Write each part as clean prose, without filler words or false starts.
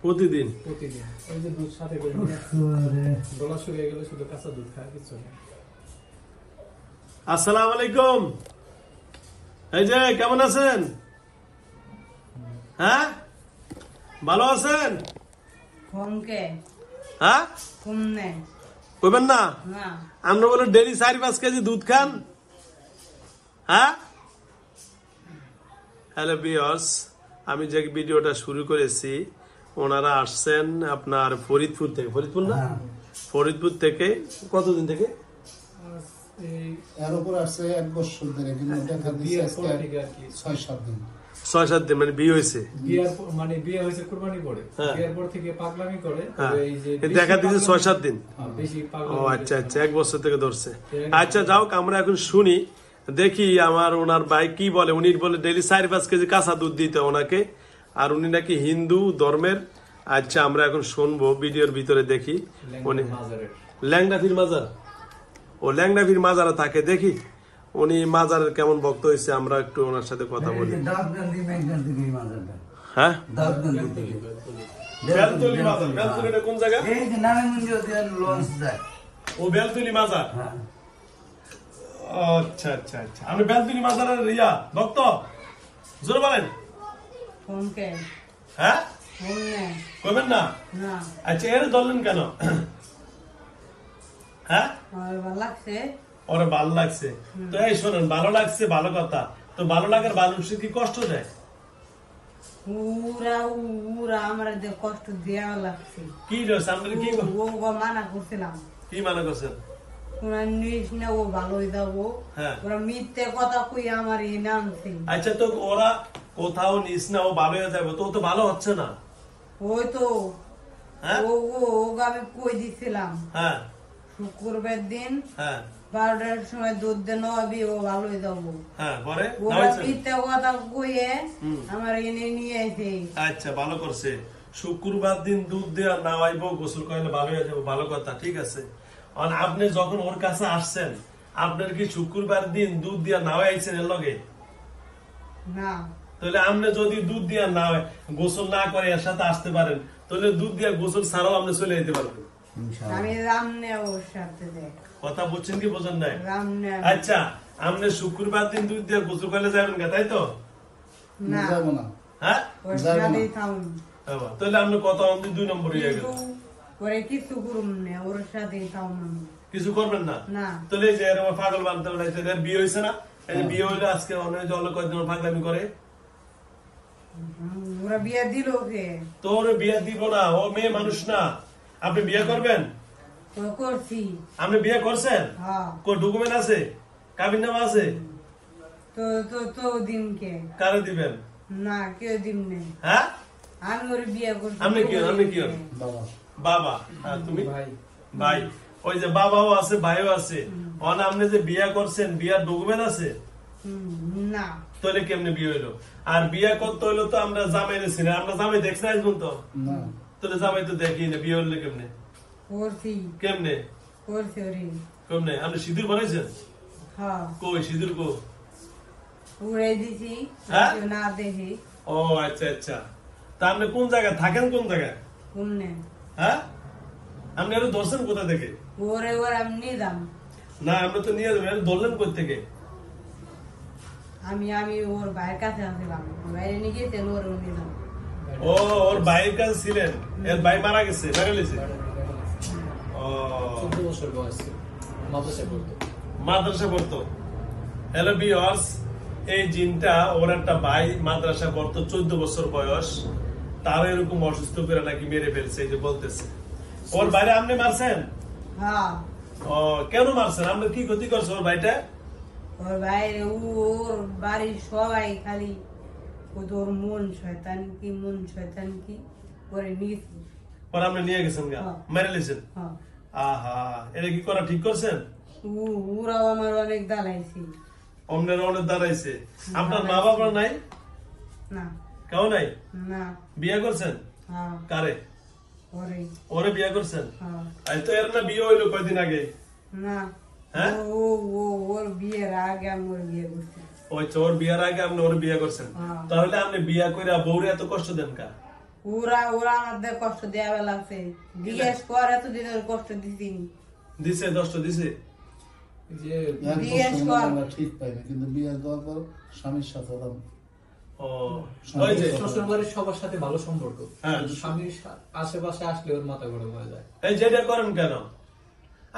প্রতিদিন ওই যে দুধ সাথে করে গলা শুকিয়ে গেলে শুধু কাঁচা দুধ খায়, কিছু না। আসসালামু আলাইকুম। এই যে কেমন আছেন? হ্যাঁ, ভালো আছেন? হ্যাঁ, কইবেন না? আমরা বলে ডেলি 4-5 কেজি দুধ খান। হ্যাঁ, হ্যালো ভিউয়ার্স, আমি যে ভিডিওটা শুরু করেছি, ওনারা আসছেন আপনার ফরিদপুর থেকে। ফরিদপুর না? ফরিদপুর থেকে কতদিন থেকে? এর উপর আসছে 1 বছর ধরে, কিন্তু দেখা দিচ্ছে 6-7 দিন। 6-7 দিন মানে বিয়ে হয়েছে? মানে বিয়ে হয়েছে কুরবানি পরে, বিয়ের পর থেকে পাগলামি করে। এই যে দেখা দিচ্ছে 6-7 দিন। বেশি ও পাগলামি। আচ্ছা আচ্ছা, 1 বছর থেকে ধরছে। আচ্ছা যাও, আমরা এখন শুনি, দেখি আমার ওনার ভাই কি বলে। উনি বলে ডেলি 4-5 কেজি কাঁচা দুধ দিতে ওনাকে, আর উনি নাকি হিন্দু ধর্মের। আচ্ছা আমরা এখন শুনবো, ভিডিওর ভিতরে দেখি। উনি ল্যাংড়াফির মাজার, ও ল্যাংড়াফির মাজারে থাকে, দেখি উনি মাজারের কেমন ভক্ত হয়েছে, আমরা একটু ওনার সাথে কথা বলি। হ্যাঁ, বেলতলি মাজার। বেলতলিটা কোন জায়গা? ও বেলতলি মাজার। আচ্ছা আচ্ছা আচ্ছা, আপনি বেলতলি মাজারের ভক্ত? জোরে বলেন। হ্যাঁ, কইবেন না? আচ্ছা, এর ধরলেন কেন? হ্যাঁ, ওরে ভালো লাগছে তো। এই শোনেন, ভালো লাগছে ভালো কথা, তো ভালো লাগার মানুষের কি কষ্ট দেয়? কষ্ট দেওয়া লাগছে। কি রয়েছে আপনার? কি মানা করছিলাম। কি মানা করছেন? ও ভালোই যাবো, ওরা মিথ্যে কথা কই আমার এনে আনছে। আচ্ছা, তো ওরা কোথাও নিস না, ও ভালো হয়ে যাবে, তো ও তো ভালো হচ্ছে না। ওই তো আমি কই দিছিলাম শুক্রবার দিন 12টার সময় দুধ দেন, ও ভালো হয়ে যাবো। ওরা মিথ্যে কথা কইয়ে আমার এনে নিয়ে এসে। আচ্ছা, ভালো করছে। শুক্রবার দিন দুধ দেওয়া না আইব, গোসল করলে ভালো হয়ে যাবো, ভালো কথা, ঠিক আছে। আপনি যখন ওর কাছে আসছেন, আপনার কি শুক্রবার দিন দুধ দিয়া না আইছেন এর লগে? না। তাহলে আপনি যদি দুধ দিয়া না হয়, গোসল না করে এর সাথে আসতে পারেন, তাহলে দুধ দিয়া গোসল ছাড়াও আপনি চলে যেতে পারবেন। আমি রামনে ওর সাথে কথা বুঝছেন কি বোঝেন নাই? আচ্ছা, আপনি শুক্রবার দিন দুধ দিয়া গোসল করলে যাবেন না, তাই তো? না, যাবো না। হ্যাঁ, তাহলে আপনি কথা 2 নম্বর হয়ে গেল। কিছু করুন না, ওর সাথে কিছু করবেন না? তাহলে যে পাগল বানতে বিয়ে হয়েছে না, বিয়ে হইলে আজকে অনেক জল কয়েকদিন পাগলামি করে। ওরা বিয়ে দিল ওকে। তোর বিয়ে দিব না, ও মেয়ে মানুষ না। আপনি বিয়ে করবেন? করছি। আপনি বিয়ে করছেন? কোন ডকুমেন্ট আছে? কাবিননামা আছে? তো দিনকে কারে দিবেন? না, কেউ দিন নেই। হ্যাঁ, আমি ওর বিয়ে করছি। আপনি কি বাবা? তুমি ভাই? ওই যে বাবাও আছে, ভাইও আছে। আপনি যে বিয়ে করছেন, বিয়ার ডকুমেন্ট আছে? না। তাহলে কেমনে বিয়ে হইলো? আর বিয়ে করতে হইলো তো আমরা জামাই দেখছি না। আমরা জামাই দেখছি না এখন তো। তাহলে জামাই তো দেখি না, বিয়ে হইলে কেমনে? কেমনে কেমনে? আপনি সিঁদুর বানাইছেন? কই সিঁদুর? কো উড়াই দিছি না দেখি। ও আচ্ছা আচ্ছা, তা আপনি কোন জায়গায় থাকেন? কোন জায়গায়? হ্যাঁ, আপনি আরো ধরছেন কোথা থেকে? ওরে আমি নিলাম না, আমরা তো নিয়ে যাবেন। ধরলেন কোথা থেকে? আমি ওর ভাইয়ের কাছে আসলাম, বাইরে নিয়ে গেছেন, ওর নিলাম। ও, ওর ভাইয়ের কাছে ছিলেন? এর ভাই মারা গেছে? ও, 14 বছর বয়স, মাদ্রাসা পড়তো। হ্যালো ভিউয়ার্স, এই জিনটা ওর একটা ভাই মাদ্রাসা পড়তো, 14 বছর বয়স। তার এরকম অসুস্থ করে নাকি মেরে ফেলছে, এই যে বলতেছে। ওর বাইরে আপনি মারছেন? ও, কেন মারছেন? আপনি কি ক্ষতি করছে ওর ভাইটা? ওর বাইরে ওর বাড়ির সবাই খালি ওর মন শয়তান কি করে নিয়েছি। পরে আপনি নিয়ে গেছেন গা, মেরে লেছেন? আহা, এটা কি করা ঠিক করছেন? ওরাও আমার অনেক দাঁড়াইছে। অন্যের অনেক দাঁড়াইছে। আপনার মা বাবা নাই? না। কেউ নাই? না। বিয়ে করছেন? কারে? ওরে বিয়ে করছেন? তো এর না বিয়ে হইলো কয়দিন আগে? না। হ্যাঁ, ওর বিয়ের আগে আমি ওর বিয়ে করছি। ও ওই ওর বিয়ার আগে আপনি ওর বিয়ে করছেন, তাহলে আপনি বিয়া করে বউরে এত কষ্ট দেন কা? ওরা আমাদের কষ্ট দেওয়া লাগছে, জিজ্ঞেস করে এতদিন ওর কষ্ট দিছি দিছে, কষ্ট দিছে যে জিজ্ঞেস কর। আমরা ঠিক পাই না, কিন্তু বিয়ে দেওয়ার পর স্বামীর সাথে ওরা ও ওই যে শ্বশুর বাড়ির সবার সাথে ভালো সম্পর্ক, হ্যাঁ। কিন্তু স্বামীর আশেপাশে আসলে ওর মাথা গরম হয়ে যায়। এই যেটা করেন কেন?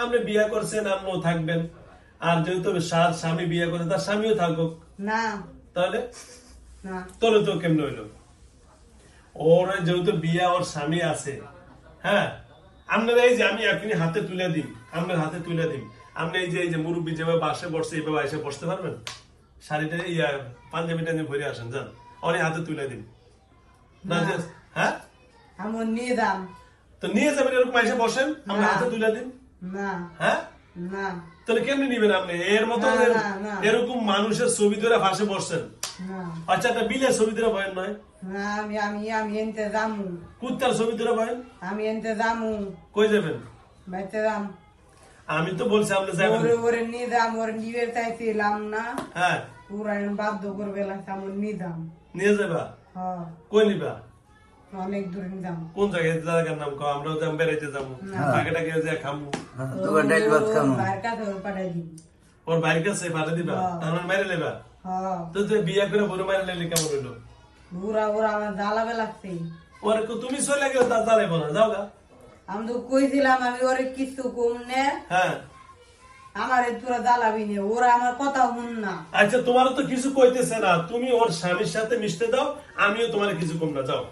আপনি বিয়া করছেন, আপনিও থাকবেন, আর যেহেতু স্বামী বিয়ে করে তার স্বামীও থাকুক, না তাহলে না তোলে তো কেমন হইলো? ওর যেহেতু বিয়া, ওর স্বামী আছে, হ্যাঁ। আপনারা এই যে আমি এখনই হাতে তুলে দিই, আপনার হাতে তুলে দিই, আপনি এই যে মুরব্বী যেভাবে বাসে বসছে এইভাবে এসে বসতে পারবেন? শাড়িটা পাঞ্জাবিটা নিয়ে ভরে আসেন, যান, অনেক হাতে তুলে দিন না, হ্যাঁ। আমার নিয়ে দাম তো নিয়ে যাবেন, এরকম এসে বসেন, আমরা হাতে তুলে দিন, না হ্যাঁ। না তাহলে কেমনি নিবেন আপনি? এর মতো না, না, না। এরকম মানুষের ছবি ধরে ফাঁসে বসছেন। না আচ্ছা, একটা বিলের ছবি ধরে ভয়েন নয়, না আমি আমি আমি এনতে যামু, কুত্তার ছবি ধরে ভয়েন। আমি এনতে যামু, কই যাবেন? বাইতে যাম, আমি তো বলছি আপনি যাবেন, ওরে ওরে নিয়ে দাম, ওরে নিবে চাইছিলাম না, হ্যাঁ, ওরা বাধ্য করবে লাগছে আমার নিয়ে দাম। নিয়ে যাবা। হ্যাঁ কই নিবা? অনেক দূরে নিয়ে দাম। কোন জায়গায়? জায়গার নাম কও, আমরাও যাম, বেড়াইতে যাবো, টাকাটা গিয়ে যে খামু। বাইর কাছে ওর পাঠাই দিবি। ওর ভাইয়ের কাছে পাঠা দিবা, তার মেরে লেবা। হ্যাঁ তো তুই বিয়া করে বড় মারে লেলে কেমন হইলো? ওরা ওরা আমার জ্বালাবে লাগছে। ওর তুমি চলে গেলে তার জ্বালাইব না, যাও গা। আমি তো কইছিলাম আমি ওরে কিছু কম নে, হ্যাঁ, আমার তোরা জ্বালাবি নে, ওরা আমার কথা শুন না। আচ্ছা, তোমারও তো কিছু কইতেছে না, তুমি ওর স্বামীর সাথে মিশতে দাও, আমিও তোমার কিছু কম না, যাও।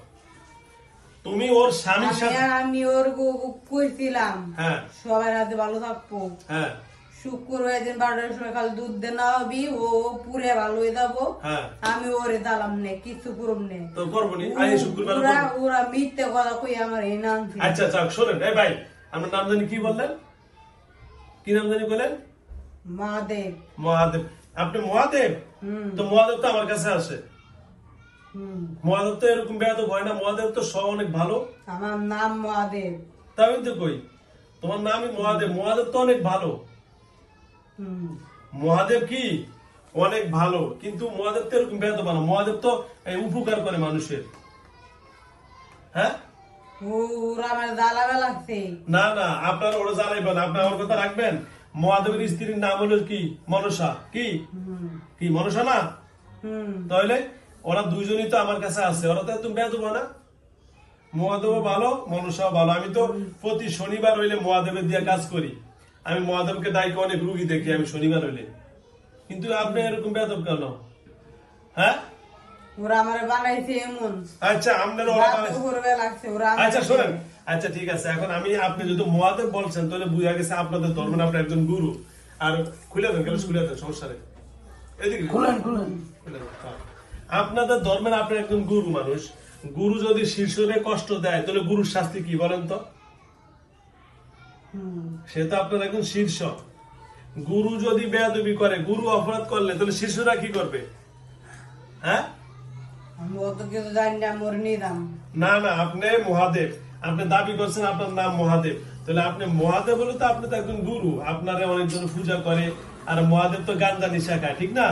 তুমি ওর স্বামীর সাথে, আমি ওর কইছিলাম হ্যাঁ সবাই রাতে ভালো থাকবো, হ্যাঁ শুক্রবার দিন 12টার সময় খালি দুধ দে না হবি, ও পুরে ভালো হয়ে যাবো। হ্যাঁ, আমি ওরে দালাম নে, কিছু করব নে। তো করবো নি, আই শুক্রবার ওরা করবো। ওরা মিথ্যে কথা কই আমার এই নাম ছিল। আচ্ছা যাক, শোনেন, এই ভাই, আপনার নাম জানি কি বললেন? কি নাম জানি বলেন? মহাদেব। মহাদেব। আপনি মহাদেব? তো মহাদেব তো আমার কাছে আসে। মহাদেব তো এরকম বেয়াদব হয় না, মহাদেব তো সব অনেক ভালো। আমার নাম মহাদেব। তাই তো কই, তোমার নামই মহাদেব, মহাদেব তো অনেক ভালো। মহাদেব কি অনেক ভালো, কিন্তু মহাদেব তো এরকম বেয়াদব না, মহাদেব তো এই উপকার করে মানুষের, হ্যাঁ। ওরা আমার জ্বালাবে লাগছে। না না, আপনার ওরা জ্বালাইবেন, আপনার ওর কথা রাখবেন। মহাদেবের স্ত্রীর নাম হলো কি? মনসা। কি কি মনসা না? তাহলে ওরা দুইজনই তো আমার কাছে আছে, ওরা তো তুমি বেয়াদব না। মহাদেবও ভালো, মনসাও ভালো। আমি তো প্রতি শনিবার হইলে মহাদেবের দিয়ে কাজ করি, আমি মহাদেবকে দায়িত্ব অনেক রুগী দেখি আমি শনিবার হইলে, কিন্তু আপনি এরকম বেয়াদব কেন? হ্যাঁ, ওরা আমার বানাইছে এমন। আচ্ছা, আপনার ওরা বানাইছে। করবে লাগছে ওরা। আচ্ছা শোনেন, আচ্ছা ঠিক আছে, এখন আপনি যদি মহাদেব বলছেন তাহলে বুঝা গেছে আপনাদের ধর্মের আপনি একজন গুরু। আর খুলে দেন, কেন খুলে দেন, সমস্যা নেই, এদিকে খুলেন। আপনাদের ধর্মের আপনি একজন গুরু মানুষ, গুরু যদি শিষ্যকে কষ্ট দেয় তাহলে গুরুর শাস্তি কি বলেন তো? সে তো আপনার একজন শীর্ষ। গুরু যদি বেয়াদবি করে, গুরু অপরাধ করলে তাহলে শিষ্যরা কি করবে? হ্যাঁ, আমি অত কিছু জানি না, মোর নিদাম। না না, আপনি মহাদেব, আপনি দাবি করছেন আপনার নাম মহাদেব, তাহলে আপনি মহাদেব বলে তো আপনি তো একজন গুরু, আপনারা অনেকজন পূজা করে। আর মহাদেব তো গাঁজা নিশা খায়, ঠিক না?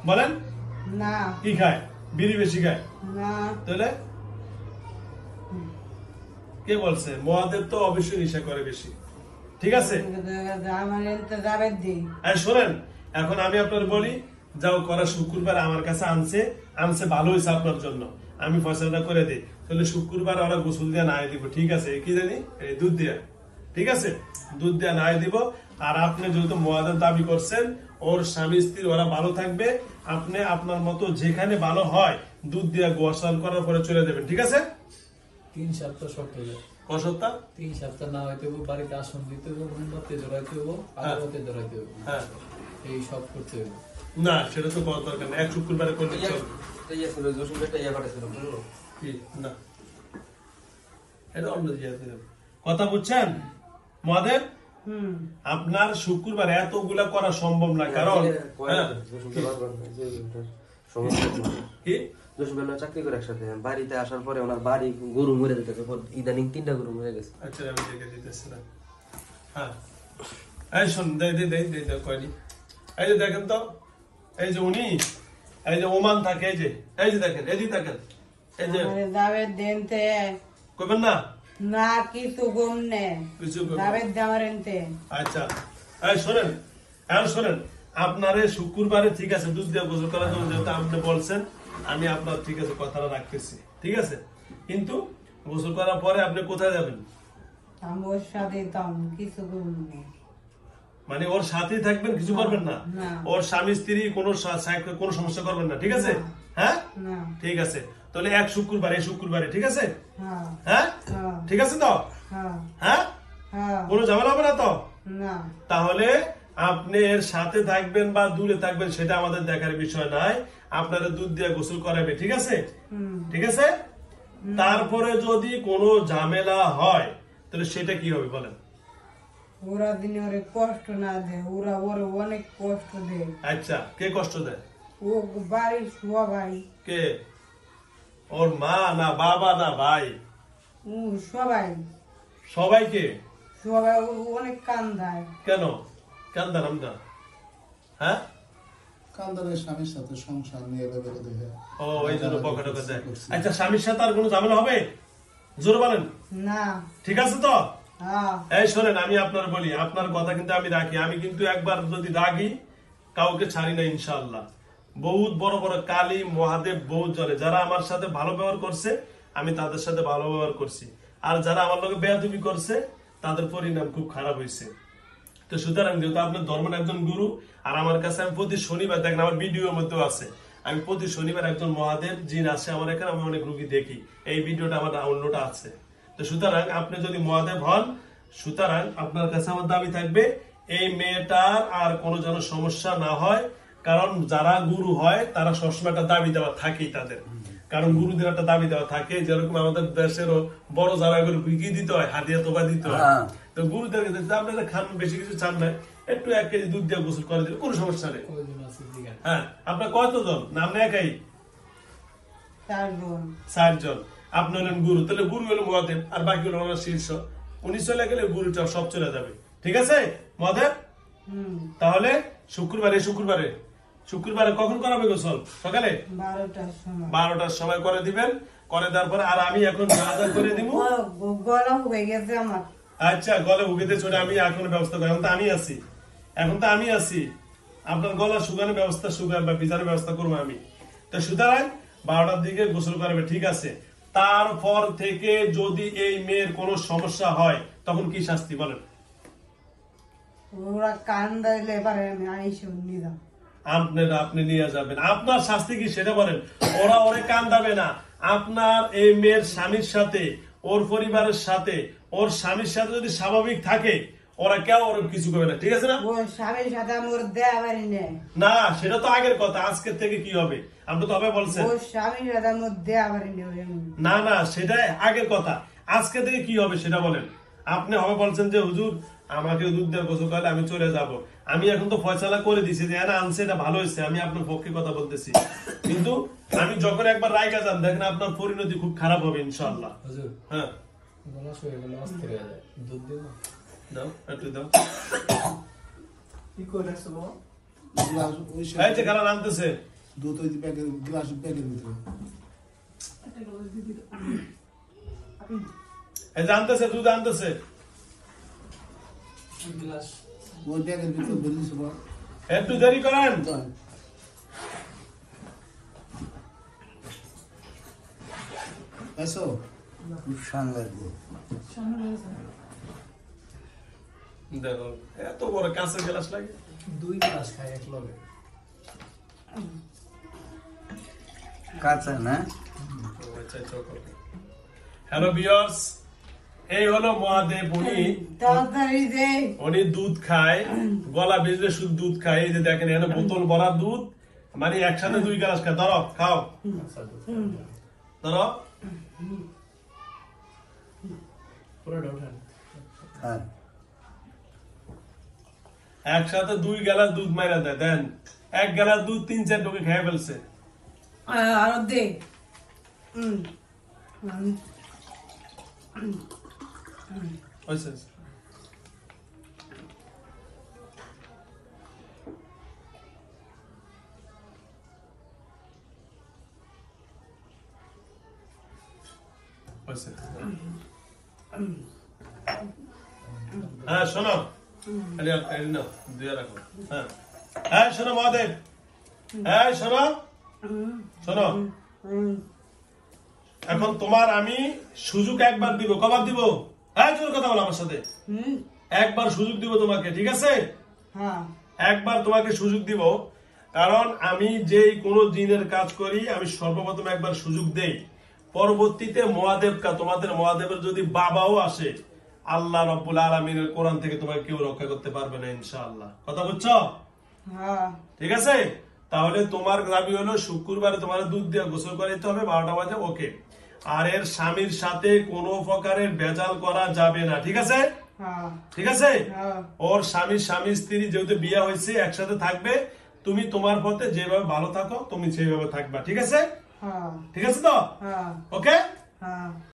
বলেন না কি খায়? বিড়ি বেশি খায়। না তাহলে কে বলছে? মহাদেব তো অবশ্যই নেশা করে বেশি, ঠিক আছে। আমার এতে যাবে দি। শোনেন, এখন আমি আপনার বলি, যাও করা শুক্রবার আমার কাছে আনছে ভালো হয়েছে আপনার জন্য, আমি ফয়সালাটা করে দিই। তাহলে শুক্রবার ওরা গোসল দিয়ে নাই দিব, ঠিক আছে? কি জানি এই দুধ দিয়া, ঠিক আছে, দুধ দিয়া নাই দিব। আর আপনি যেহেতু মহাদেব দাবি করছেন, ওর স্বামী স্ত্রী ওরা ভালো থাকবে, আপনি আপনার মতো যেখানে ভালো হয় দুধ দিয়া গোসল করার পরে চলে যাবেন, ঠিক আছে? 3 সপ্তাহ শর্ত হয়ে যায়। ক সপ্তাহ? 3 সপ্তাহ না হইতে হবে, বাড়িতে আসন দিতে হবে, মোমবাতি জ্বলাইতে হবে, আগরবাতি জ্বলাইতে হবে, হ্যাঁ, এই সব করতে হবে। না সেটা তো করার দরকার নেই, এক শুক্রবারে করলে চলবে। কি না, এটা অন্য কথা বুঝছেন মহাদেব? আপনার শুক্রবার এতগুলা করা সম্ভব না, কারণ কি চাকরি করে একসাথে বাড়িতে আসার পরে ওনার বাড়ি গরু মরে যেতেছে, ইদানিং 3টা গরু মরে গেছে। আচ্ছা, আমি দেখে দিতেছি না। হ্যাঁ, এই শোন, কয়নি, এই যে দেখেন তো, এই যে উনি, এই যে ওমান থাকে, এই যে দেখেন, এই যে দেখেন, এই যে দাবের দেনতে কইবেন না না কিছু গমনে কিছু কইবেন। দাবের দেওয়ারেনতে আচ্ছা, এই শোনেন, এখন শোনেন, আপনারে শুক্রবারে ঠিক আছে দুধ দিয়ে গোসল করার জন্য যেহেতু আপনি বলছেন, আমি আপনার ঠিক আছে কথাটা রাখতেছি, ঠিক আছে, কিন্তু গোসল করার পরে আপনি কোথায় যাবেন? আমি ওর সাথে তাম কিছু গমনে মানে ওর সাথেই থাকবেন, কিছু করবেন না, না। ওর স্বামী স্ত্রী কোনো কোনো সমস্যা করবেন না, ঠিক আছে? হ্যাঁ, না ঠিক আছে, তাহলে এক শুক্রবারে, এই শুক্রবারে, ঠিক আছে? হ্যাঁ হ্যাঁ, হ্যাঁ ঠিক আছে তো? হ্যাঁ হ্যাঁ, হ্যাঁ কোনো ঝামেলা হবে না তো? না তাহলে আপনি এর সাথে থাকবেন বা দূরে থাকবেন সেটা আমাদের দেখার বিষয় নাই, আপনারা দুধ দিয়ে গোসল করাবে, ঠিক আছে? ঠিক আছে, তারপরে যদি কোনো ঝামেলা হয় তাহলে সেটা কি হবে বলেন? ওরা দিনে ওরে কষ্ট না দেয়, ওরা ওরে অনেক কষ্ট দেয়। আচ্ছা, কে কষ্ট দেয়? ও বাড়ির সবাই কে? ওর মা না বাবা না ভাই? সবাই সবাইকে? সবাই অনেক কান্দায়। কেন কান্দান আমরা? হ্যাঁ, কান্দারের স্বামীর সাথে সংসার নিয়ে বেরোতে দেখে ও এই জন্য পকেটে দেয়। আচ্ছা, স্বামীর সাথে আর কোনো ঝামেলা হবে? জোরে বলেন, না ঠিক আছে তো? হ্যাঁ এই শোনেন, আমি আপনার বলি, আপনার কথা কিন্তু আমি রাখি, আমি কিন্তু একবার যদি রাগি কাউকে ছাড়ি না ইনশাআল্লাহ। বহুত বড় বড় কালী মহাদেব বহুত জলে যারা আমার সাথে ভালো ব্যবহার করছে, আমি তাদের সাথে ভালো ব্যবহার করছি, আর যারা আমার লোকে বেয়াদবি করছে তাদের পরিণাম খুব খারাপ হয়েছে। তো সুতরাং যেহেতু আপনার ধর্মের একজন গুরু, আর আমার কাছে আমি প্রতি শনিবার, দেখেন আমার ভিডিওর মধ্যেও আছে, আমি প্রতি শনিবার একজন মহাদেব জিন আসে আমার এখানে, আমি অনেক রুগী দেখি, এই ভিডিওটা আমার ডাউনলোড আছে। তো সুতরাং আপনি যদি মহাদেব হন, সুতরাং আপনার কাছে আমার দাবি থাকবে এই মেয়েটার আর কোনো যেন সমস্যা না হয়, কারণ যারা গুরু হয় তারা সবসময় একটা দাবি দেওয়া থাকেই তাদের, কারণ গুরুদের একটা দাবি দেওয়া থাকে, যেরকম আমাদের দেশেরও বড় যারা এগুলো বিক্রি দিতে হয়, হাতিয়া তোবা দিতে হয়, তো গুরুদের কাছে আপনারা খান বেশি কিছু চান না, একটু 1 কেজি দুধ দিয়ে গোসল করে দিলে কোনো সমস্যা নেই। কয়জন আছে জিজ্ঞাসা? হ্যাঁ, আপনার কতজন? নাম না একাই? 4 জন 4 জন। আপনি হলেন গুরু, তাহলে গুরু হলো মহাদেব, আর বাকি হলো আমার শীর্ষ, উনি চলে গেলে গুরুটা সব চলে যাবে, ঠিক আছে মহাদেব? তাহলে শুক্রবারে, শুক্রবারে কখন করাবে গোসল? সকালে 12টার সময় 12টার সময় করে দিবেন, করে দেওয়ার পরে আর আমি এখন যা করে দিব। গলা হয়ে গেছে আমার। আচ্ছা, গলা উগেতে চলে আমি এখন ব্যবস্থা করি, এখন তো আমি আছি, আপনার গলা শুকানোর ব্যবস্থা, শুকান বা ভিজানোর ব্যবস্থা করবো আমি। তো সুতরাং 12টার দিকে গোসল করবে, ঠিক আছে? তারপর থেকে যদি এই মেয়ের কোনো সমস্যা হয় তখন কি শাস্তি বলেন? ওরা কান্দাইলে এবারে আমি আইসে নিলাম। আপনি নিয়ে যাবেন, আপনার শাস্তি কি সেটা বলেন? ওরা ওরে কান্দাবে না, আপনার এই মেয়ের স্বামীর সাথে, ওর পরিবারের সাথে, ওর স্বামীর সাথে যদি স্বাভাবিক থাকে, ওরা কেউ ওর কিছু করবে না, ঠিক আছে না? ও স্বামীর সাথে আমি ওর দেয়া পারি না, সেটা তো আগের কথা, আজকের থেকে কি হবে আপনি তো হবে বলছেন। ও স্বামীর সাথে আমি ওর দেয়া পারি না, সেটা আগের কথা, আজকে থেকে কি হবে সেটা বলেন। আপনি হবে বলছেন যে হুজুর আমাকে দুধ দিয়ে গোসল করলে আমি চলে যাব, আমি এখন তো ফয়সালা করে দিছি যে না আনছে এটা ভালো হয়েছে, আমি আপনার পক্ষে কথা বলতেছি, কিন্তু আমি যখন একবার রায়গা যান দেখেন আপনার পরিণতি খুব খারাপ হবে ইনশাআল্লাহ। হুজুর, হ্যাঁ, গলা শুয়ে গেলে অস্থির হয়ে যায়, দুধ দিব? দাও একটু দাও। কি করে রাখছো বাবা? গ্লাস ওই এই যে কারা আনতেছে, দুধ ওই প্যাকেট, গ্লাস প্যাকেট ভিতরে এই যে আনতেছে, দুধ আনতেছে, গ্লাস ওই প্যাকেট ভিতরে ভরে দিছে বাবা। একটু দেরি করেন। এসো খুব সাংঘাতিক দেখো এত বড় কাঁচের গ্লাস লাগে, 2 গ্লাস খাই এক লগে। কাঁচা না। হ্যালো ভিউয়ার্স, এই হলো মহাদেব, তাড়াতাড়ি দে। উনি দুধ খায়, গলা ভিজলে শুধু দুধ খায়, এই যে দেখেন এখানে বোতল ভরা দুধ, মানে একসাথে 2 গ্লাস খায়। ধরো খাও, ধরো পুরোটা উঠান। হ্যাঁ একসাথে 2 গ্লাস দুধ মাইরা দেয়, দেন 1 গ্লাস দুধ 3-4 ঢোকে খেয়ে ফেলছে। আরো দে। হয়েছে। হয়েছে। হ্যাঁ শোনো, হ্যাঁ শোনো মহাদেব, হ্যাঁ শোনো শোনো, এখন তোমার আমি সুযোগ একবার দিব। কবার দিব? হ্যাঁ জোর কথা বলো আমার সাথে। একবার সুযোগ দিব তোমাকে, ঠিক আছে? হ্যাঁ একবার তোমাকে সুযোগ দিব, কারণ আমি যেই কোনো জিনের কাজ করি আমি সর্বপ্রথম একবার সুযোগ দেই, পরবর্তীতে তোমাদের মহাদেবের যদি বাবাও আসে, আল্লাহ রাব্বুল আলামিনের কোরআন থেকে তোমাকে কেউ রক্ষা করতে পারবে না ইনশাআল্লাহ। কথা বুঝছো? হ্যাঁ ঠিক আছে? তাহলে তোমার দাবি হলো শুক্রবারে তোমার দুধ দিয়ে গোসল করাইতে হবে 12টা বাজে, ওকে। আর এর স্বামীর সাথে কোনো প্রকারের ভেজাল করা যাবে না, ঠিক আছে? হ্যাঁ ঠিক আছে? হ্যাঁ ওর স্বামী স্ত্রী যেহেতু বিয়ে হয়েছে একসাথে থাকবে, তুমি তোমার পথে যেভাবে ভালো থাকো তুমি সেইভাবে থাকবা, ঠিক আছে? হ্যাঁ ঠিক আছে তো? হ্যাঁ ওকে। হ্যাঁ